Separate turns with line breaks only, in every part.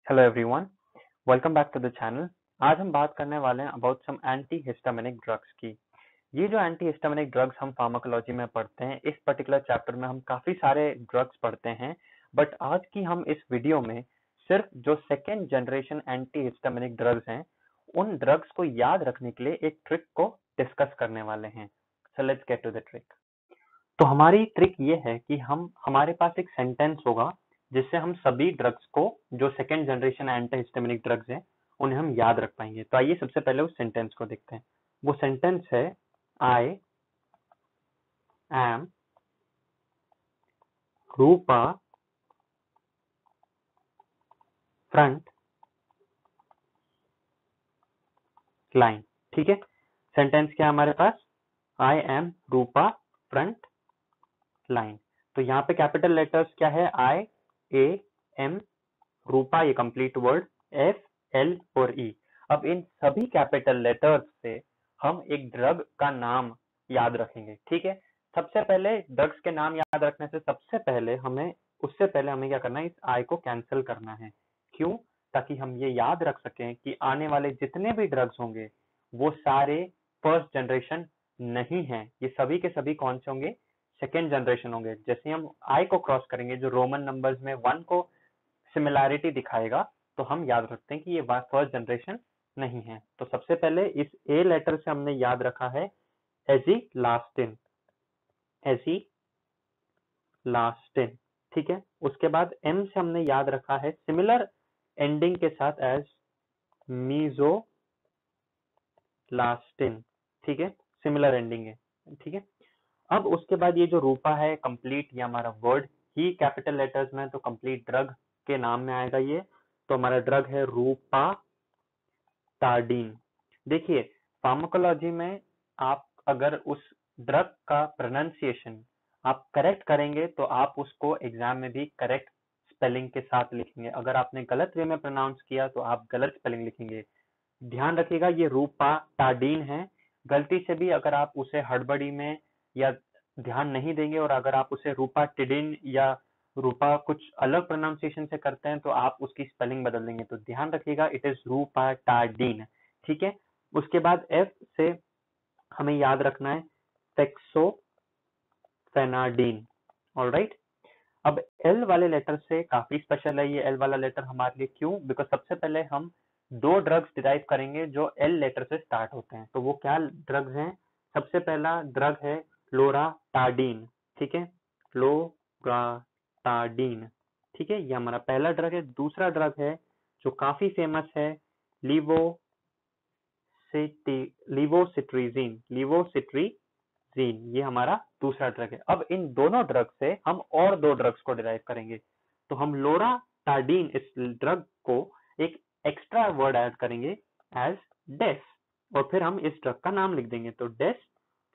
Hello everyone, welcome back to the channel. आज हम बात करने वाले हैं about some anti histaminic drugs की। ये जो एंटी हिस्टामिनिक ड्रग्स हम फार्माकोलॉजी में पढ़ते हैं, इस पर्टिकुलर चैप्टर में हम काफी सारे ड्रग्स पढ़ते हैं, बट आज की हम इस वीडियो में सिर्फ जो second generation anti histaminic drugs हैं, उन ड्रग्स को याद रखने के लिए एक ट्रिक को डिस्कस करने वाले हैं। So let's get to the trick. तो हमारी ट्रिक ये है कि हमारे पास एक सेंटेंस होगा जिससे हम सभी ड्रग्स को, जो सेकेंड जनरेशन एंटीहिस्टामिनिक ड्रग्स हैं, उन्हें हम याद रख पाएंगे। तो आइए सबसे पहले उस सेंटेंस को देखते हैं। वो सेंटेंस है I am Rupa front line. ठीक है, सेंटेंस क्या है हमारे पास? I am Rupa front line. तो यहाँ पे कैपिटल लेटर्स क्या है? आई, ए, एम, रूपा, ये कंप्लीट वर्ड, एफ, एल और ई। अब इन सभी कैपिटल लेटर्स से हम एक ड्रग का नाम याद रखेंगे। ठीक है, सबसे पहले ड्रग्स के नाम याद रखने से उससे पहले हमें क्या करना है? इस आई को कैंसिल करना है। क्यों? ताकि हम ये याद रख सकें कि आने वाले जितने भी ड्रग्स होंगे वो सारे फर्स्ट जनरेशन नहीं है। ये सभी के सभी कौन से होंगे? सेकेंड जनरेशन होंगे। जैसे हम आई को क्रॉस करेंगे, जो रोमन नंबर्स में 1 को सिमिलैरिटी दिखाएगा, तो हम याद रखते हैं कि ये फर्स्ट जनरेशन नहीं है। तो सबसे पहले इस ए लेटर से हमने याद रखा है एजिलास्टिन, एजिलास्टिन। ठीक है, उसके बाद एम से हमने याद रखा है सिमिलर एंडिंग के साथ एज मीजोलास्टिन। ठीक है, सिमिलर एंडिंग है। ठीक है, अब उसके बाद ये जो रूपा है, कंप्लीट, ये हमारा वर्ड ही कैपिटल लेटर्स में, तो कंप्लीट ड्रग के नाम में आएगा ये। तो हमारा ड्रग है रूपा टार्डीन। देखिए, फार्माकोलॉजी में आप अगर उस ड्रग का प्रोनाउंसिएशन आप करेक्ट करेंगे तो आप उसको एग्जाम में भी करेक्ट स्पेलिंग के साथ लिखेंगे। अगर आपने गलत वे में प्रोनाउंस किया तो आप गलत स्पेलिंग लिखेंगे। ध्यान रखिएगा, ये रूपा टार्डीन है। गलती से भी अगर आप उसे हड़बड़ी में या ध्यान नहीं देंगे और अगर आप उसे रूपा टिडिन या रूपा कुछ अलग प्रोनाउंसिएशन से करते हैं तो आप उसकी स्पेलिंग बदल देंगे। तो ध्यान रखिएगा, इट इज रूपा टार्डीन। ठीक है, उसके बाद एफ से हमें याद रखना है फेक्सोफेनाडीन। ऑलराइट, अब एल वाले लेटर से काफी स्पेशल है ये एल वाला लेटर हमारे लिए। क्यों? बिकॉज सबसे पहले हम दो ड्रग्स डिराइव करेंगे जो एल लेटर से स्टार्ट होते हैं। तो वो क्या ड्रग्स हैं? सबसे पहला ड्रग है लोराटाडीन। ठीक है, लोराटाडीन। ठीक है, ये हमारा पहला ड्रग है। दूसरा ड्रग है जो काफी फेमस है, लिवोसिट्रीजीन, ये हमारा दूसरा ड्रग है। अब इन दोनों ड्रग से हम और दो ड्रग्स को डिराइव करेंगे। तो हम लोराटाडीन, इस ड्रग को एक एक्स्ट्रा वर्ड ऐड करेंगे एज डेस, और फिर हम इस ड्रग का नाम लिख देंगे। तो डेस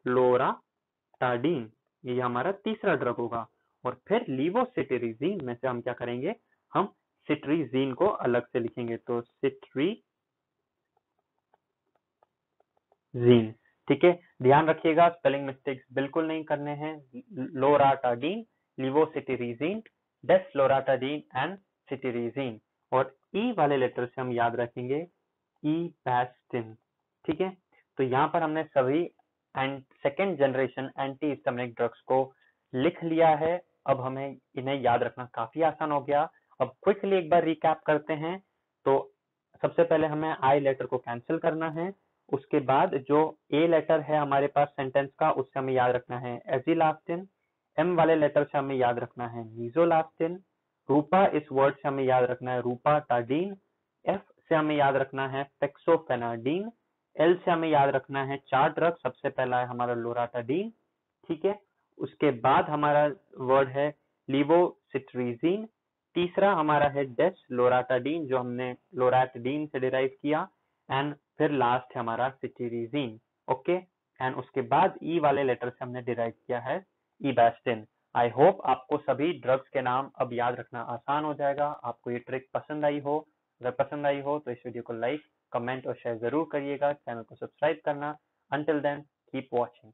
लोराटाडीन, ये हमारा तीसरा ड्रग होगा। और फिर लिवोसिट्रीजीन में से हम क्या करेंगे? हम सिट्रीजीन को अलग से लिखेंगे। तो जीन। ठीक है, ध्यान रखिएगा, स्पेलिंग मिस्टेक्स बिल्कुल नहीं करने हैं। लोराटाडीन, लिवोसिट्रीजीन, डेस्लोराटाडीन एंड सिट्रीजीन। और ई वाले लेटर से हम याद रखेंगे ईबैस्टिन। ठीक है, तो यहाँ पर हमने सभी and second generation anti histaminic drugs को लिख लिया है। अब हमें इन्हें याद रखना काफी आसान हो गया। अब क्विकली एक बार रिकैप करते हैं। तो सबसे पहले हमें आई लेटर को कैंसिल करना है। उसके बाद जो ए लेटर है हमारे पास सेंटेंस का, उससे हमें याद रखना है एजिलास्टिन। एम वाले लेटर से हमें याद रखना है मीजोलास्टिन। रूपा, इस वर्ड से हमें याद रखना है रूपा टार्डीन। एफ से हमें याद रखना है फेक्सोफेनाडीन। एल से हमें याद रखना है 4 ड्रग। सबसे पहला है हमारा लोराटाडीन। ठीक है, उसके बाद हमारा वर्ड है लिवोसिट्रीजीन। तीसरा हमारा है डेस लोराटाडीन, जो हमने लोराटाडीन से डिराइव किया। एंड फिर लास्ट है हमारा सिट्रीजीन। ओके, एंड उसके बाद ई वाले लेटर से हमने डिराइव किया है ईबैस्टिन। आई होप आपको सभी ड्रग्स के नाम अब याद रखना आसान हो जाएगा। आपको ये ट्रिक पसंद आई हो? अगर पसंद आई हो तो इस वीडियो को लाइक, कमेंट और शेयर जरूर करिएगा। चैनल को सब्सक्राइब करना। Until then, keep watching.